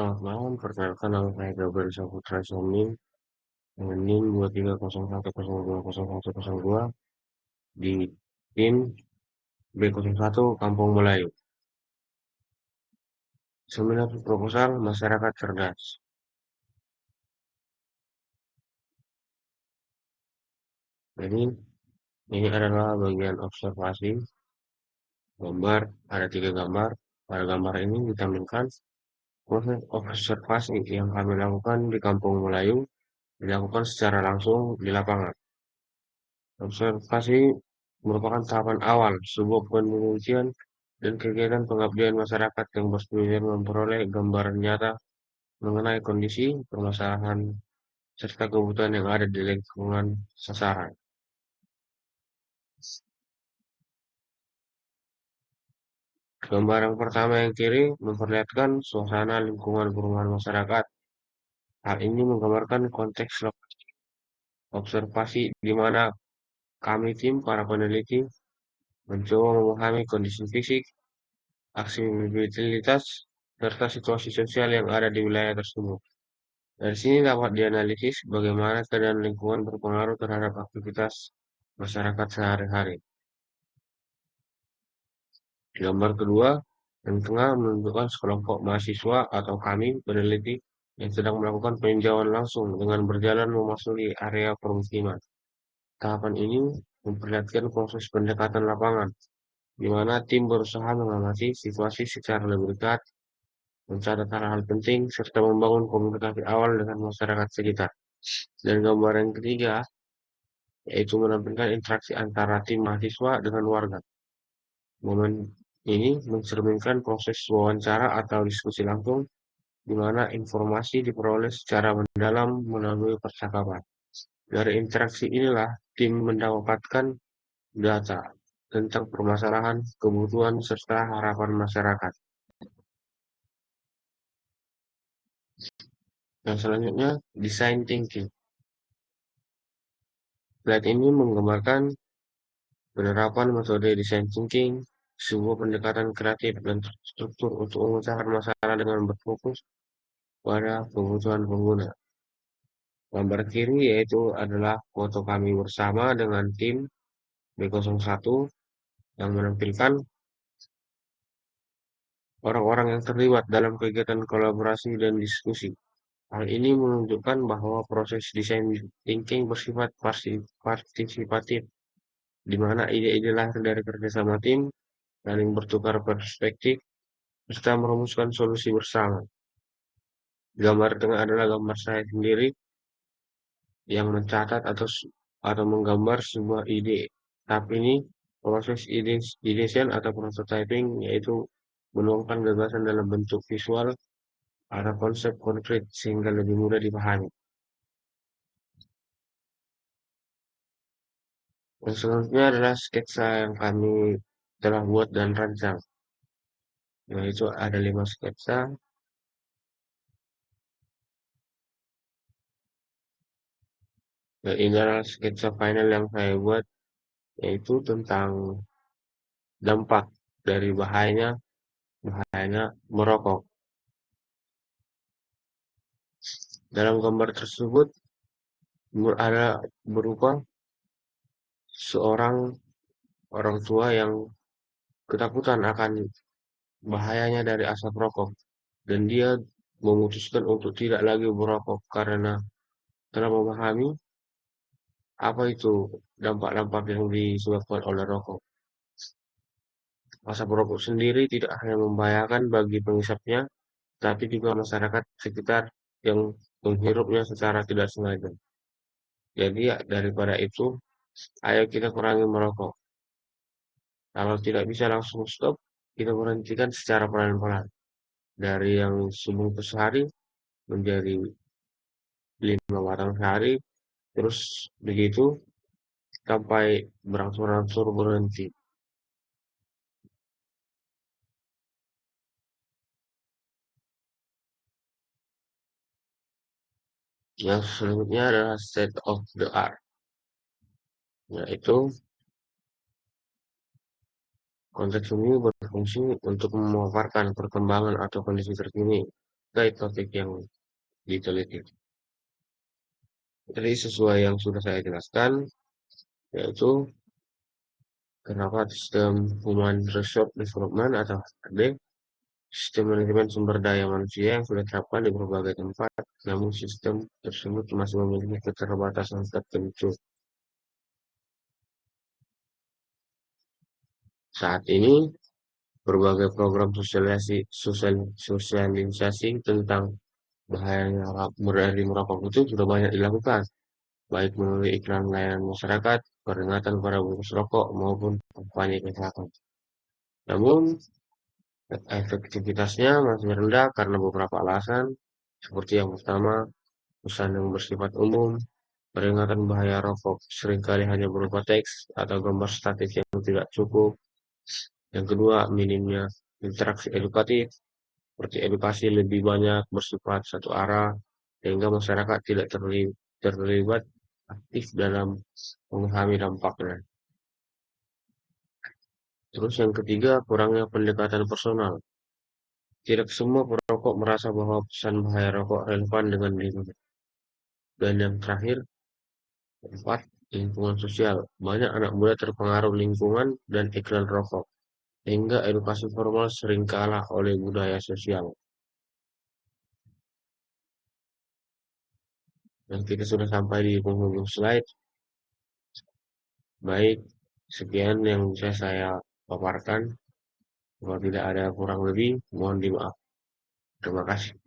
Selamat malam, perkenalkan nama saya Gabriel Saputra Somin dengan NIM 2301020102 di tim B01 Kampung Melayu. Seminar proposal masyarakat cerdas. Jadi ini adalah bagian observasi gambar, ada 3 gambar. Pada gambar ini ditampilkan proses observasi yang kami lakukan di Kampung Melayu dilakukan secara langsung di lapangan. Observasi merupakan tahapan awal sebuah penelitian dan kegiatan pengabdian masyarakat yang bertujuan memperoleh gambaran nyata mengenai kondisi, permasalahan, serta kebutuhan yang ada di lingkungan sasaran. Gambar yang pertama yang kiri memperlihatkan suasana lingkungan perumahan masyarakat. Hal ini menggambarkan konteks observasi di mana kami tim para peneliti mencoba memahami kondisi fisik, aksi mobilitas, serta situasi sosial yang ada di wilayah tersebut. Dari sini dapat dianalisis bagaimana keadaan lingkungan berpengaruh terhadap aktivitas masyarakat sehari-hari. Gambar kedua yang tengah menunjukkan sekelompok mahasiswa atau kami peneliti yang sedang melakukan peninjauan langsung dengan berjalan memasuki area permukiman. Tahapan ini memperlihatkan proses pendekatan lapangan, di mana tim berusaha mengamati situasi secara lebih dekat, mencatat hal-hal penting, serta membangun komunikasi awal dengan masyarakat sekitar. Dan gambar yang ketiga yaitu menampilkan interaksi antara tim mahasiswa dengan warga. Momen ini mencerminkan proses wawancara atau diskusi langsung di mana informasi diperoleh secara mendalam melalui percakapan. Dari interaksi inilah tim mendapatkan data tentang permasalahan, kebutuhan, serta harapan masyarakat. Yang selanjutnya, design thinking. Slide ini menggambarkan penerapan metode design thinking, sebuah pendekatan kreatif dan terstruktur untuk memecahkan masalah dengan berfokus pada kebutuhan pengguna. Gambar kiri yaitu adalah foto kami bersama dengan tim B01 yang menampilkan orang-orang yang terlibat dalam kegiatan kolaborasi dan diskusi. Hal ini menunjukkan bahwa proses desain thinking bersifat partisipatif, di mana ide-ide lahir dari kerjasama tim, saling bertukar perspektif, serta merumuskan solusi bersama. Gambar tengah adalah gambar saya sendiri yang mencatat atau menggambar sebuah ide. Tahap ini proses ideation atau prototyping yaitu menuangkan gagasan dalam bentuk visual atau konsep konkret sehingga lebih mudah dipahami. Yang selanjutnya adalah sketsa yang kami telah buat dan rancang. Yaitu ada 5 sketsa. Dan ini adalah sketsa final yang saya buat yaitu tentang dampak dari bahayanya merokok. Dalam gambar tersebut ada berupa seorang orang tua yang ketakutan akan bahayanya dari asap rokok dan dia memutuskan untuk tidak lagi merokok karena telah memahami apa itu dampak-dampak yang disebabkan oleh rokok. Asap rokok sendiri tidak hanya membahayakan bagi penghisapnya, tapi juga masyarakat sekitar yang menghirupnya secara tidak sengaja. Jadi ya, daripada itu, ayo kita kurangi merokok. Kalau tidak bisa langsung stop, kita berhentikan secara pelan-pelan. Dari yang sebungkus sehari menjadi 5 batang sehari, terus begitu sampai berangsur-angsur berhenti. Yang selanjutnya adalah state of the art, yaitu konteks ini berfungsi untuk memaparkan perkembangan atau kondisi terkini terkait topik yang diteliti. Jadi sesuai yang sudah saya jelaskan, yaitu kenapa sistem Human Resource Development atau HRD, sistem manajemen sumber daya manusia yang sudah diterapkan di berbagai tempat, namun sistem tersebut masih memiliki keterbatasan tertentu. Saat ini, berbagai program sosialisasi tentang bahayanya dari merokok itu sudah banyak dilakukan, baik melalui iklan layanan masyarakat, peringatan para bungkus rokok, maupun kampanye kesehatan. Namun, efektivitasnya masih rendah karena beberapa alasan, seperti yang pertama, pesan yang bersifat umum, peringatan bahaya rokok seringkali hanya berupa teks atau gambar statis yang tidak cukup. Yang kedua, minimnya interaksi edukatif, seperti edukasi lebih banyak bersifat satu arah, sehingga masyarakat tidak terlibat aktif dalam memahami dampaknya. Terus yang ketiga, kurangnya pendekatan personal. Tidak semua perokok merasa bahwa pesan bahaya rokok relevan dengan dirinya. Dan yang terakhir, keempat, lingkungan sosial. Banyak anak muda terpengaruh lingkungan dan iklan rokok, sehingga edukasi formal sering kalah oleh budaya sosial. Dan kita sudah sampai di penghujung slide. Baik, sekian yang bisa saya paparkan. Kalau tidak ada kurang lebih, mohon dimaaf. Terima kasih.